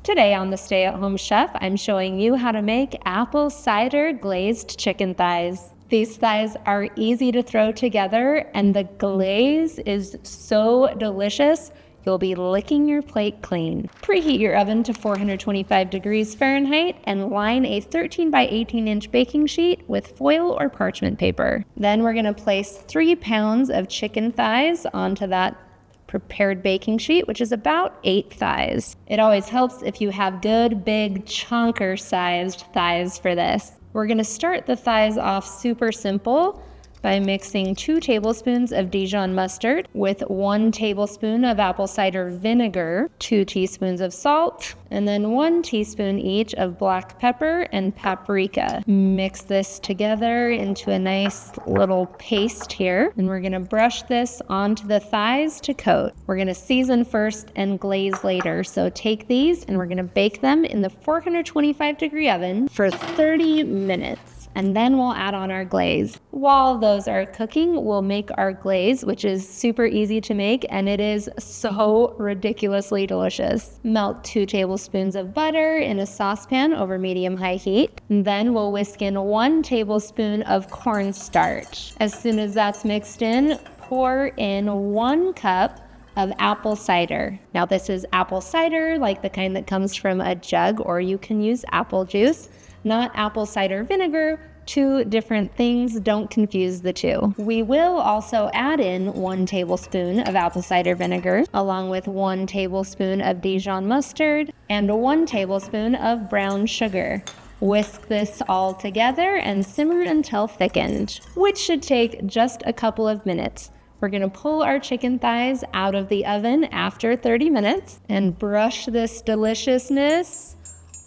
Today on the Stay at Home Chef, I'm showing you how to make apple cider glazed chicken thighs. These thighs are easy to throw together and the glaze is so delicious, you'll be licking your plate clean. Preheat your oven to 425 degrees Fahrenheit and line a 13 by 18 inch baking sheet with foil or parchment paper. Then we're gonna place 3 pounds of chicken thighs onto that prepared baking sheet, which is about 8 thighs. It always helps if you have good, big, chunker sized thighs for this. We're gonna start the thighs off super simple by mixing 2 tablespoons of Dijon mustard with 1 tablespoon of apple cider vinegar, 2 teaspoons of salt, and then 1 teaspoon each of black pepper and paprika. Mix this together into a nice little paste here, and we're gonna brush this onto the thighs to coat. We're gonna season first and glaze later, so take these and we're gonna bake them in the 425 degree oven for 30 minutes. And then we'll add on our glaze. While those are cooking, we'll make our glaze, which is super easy to make, and it is so ridiculously delicious. Melt 2 tablespoons of butter in a saucepan over medium-high heat. And then we'll whisk in 1 tablespoon of cornstarch. As soon as that's mixed in, pour in 1 cup of apple cider. Now this is apple cider, like the kind that comes from a jug, or you can use apple juice. Not apple cider vinegar, 2 different things, don't confuse the two. We will also add in 1 tablespoon of apple cider vinegar, along with 1 tablespoon of Dijon mustard and 1 tablespoon of brown sugar. Whisk this all together and simmer until thickened, which should take just a couple of minutes. We're gonna pull our chicken thighs out of the oven after 30 minutes and brush this deliciousness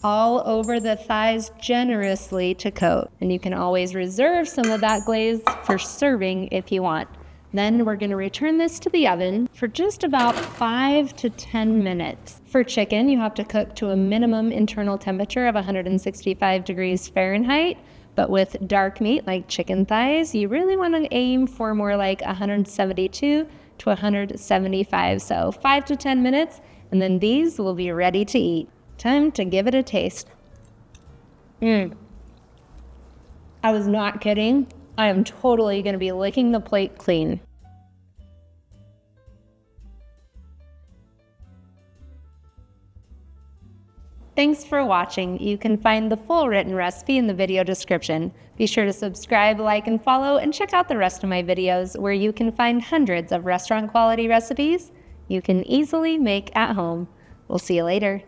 all over the thighs generously to coat. And you can always reserve some of that glaze for serving if you want. Then we're gonna return this to the oven for just about 5 to 10 minutes. For chicken, you have to cook to a minimum internal temperature of 165 degrees Fahrenheit. But with dark meat like chicken thighs, you really wanna aim for more like 172 to 175. So 5 to 10 minutes, and then these will be ready to eat. Time to give it a taste. I was not kidding. I am totally gonna be licking the plate clean. Thanks for watching. You can find the full written recipe in the video description. Be sure to subscribe, like, and follow, and check out the rest of my videos where you can find hundreds of restaurant quality recipes you can easily make at home. We'll see you later.